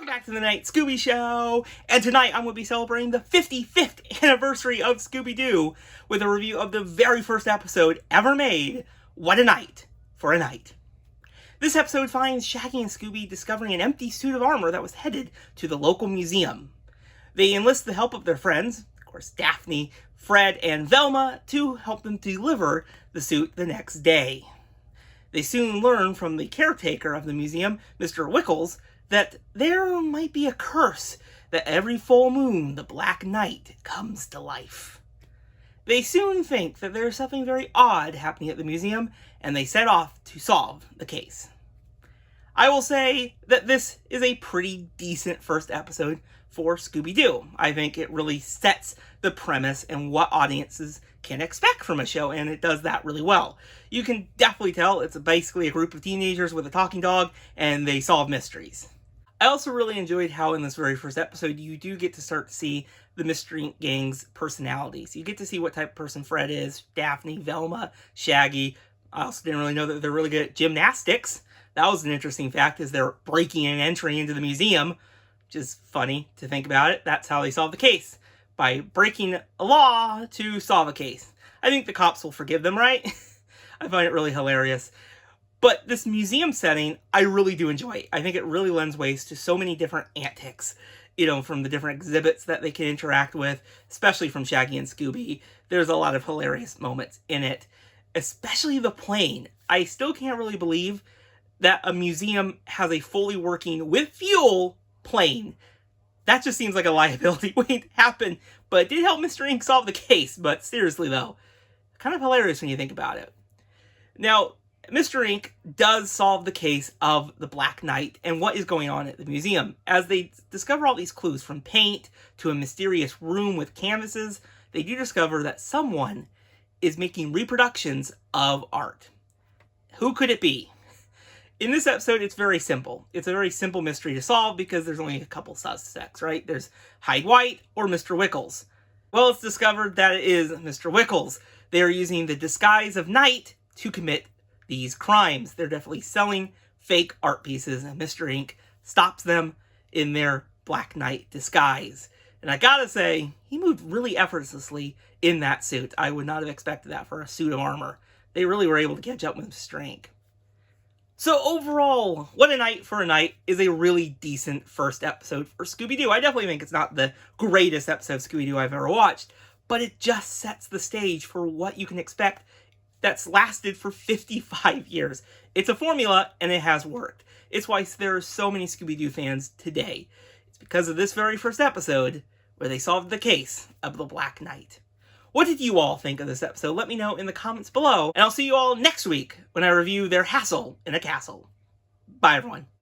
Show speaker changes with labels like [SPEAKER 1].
[SPEAKER 1] back to the Night Scooby Show, and tonight I'm going to be celebrating the 55th anniversary of Scooby-Doo with a review of the very first episode ever made, What a Night for a Night. This episode finds Shaggy and Scooby discovering an empty suit of armor that was headed to the local museum. They enlist the help of their friends, of course Daphne, Fred, and Velma, to help them deliver the suit the next day. They soon learn from the caretaker of the museum, Mr. Wickles, that there might be a curse that every full moon the Black Knight comes to life. They soon think that there's something very odd happening at the museum, and they set off to solve the case. I will say that this is a pretty decent first episode for Scooby-Doo. I think it really sets the premise and what audiences can expect from a show, and it does that really well. You can definitely tell it's basically a group of teenagers with a talking dog, and they solve mysteries. I also really enjoyed how in this very first episode you do get to start to see the Mystery Inc. gang's personalities. You get to see what type of person Fred is, Daphne, Velma, Shaggy. I also didn't really know that they're really good at gymnastics. That was an interesting fact, as they're breaking and entering into the museum, which is funny to think about it. That's how they solve the case, by breaking a law to solve a case. I think the cops will forgive them, right? I find it really hilarious. But this museum setting, I really do enjoy. I think it really lends ways to so many different antics, from the different exhibits that they can interact with, especially from Shaggy and Scooby. There's a lot of hilarious moments in it, especially the plane. I still can't really believe that a museum has a fully working, with fuel, plane. That just seems like a liability waiting to happen, but it did help Mr. Inc. solve the case. But seriously though, kind of hilarious when you think about it. Now, Mr. Inc. does solve the case of the Black Knight and what is going on at the museum. As they discover all these clues, from paint to a mysterious room with canvases, they do discover that someone is making reproductions of art. Who could it be? In this episode, it's very simple. It's a very simple mystery to solve because there's only a couple suspects, right? There's Hyde White or Mr. Wickles. Well, it's discovered that it is Mr. Wickles. They are using the disguise of night to commit these crimes. They're definitely selling fake art pieces, and Mr. Inc. stops them in their Black Knight disguise. And I gotta say, he moved really effortlessly in that suit. I would not have expected that for a suit of armor. They really were able to catch up with Mr. Inc. So overall, What a Night for a Night is a really decent first episode for Scooby-Doo. I definitely think it's not the greatest episode of Scooby-Doo I've ever watched, but it just sets the stage for what you can expect that's lasted for 55 years. It's a formula, and it has worked. It's why there are so many Scooby-Doo fans today. It's because of this very first episode, where they solved the case of the Black Knight. What did you all think of this episode? Let me know in the comments below, and I'll see you all next week when I review Their Hassle in a Castle. Bye, everyone.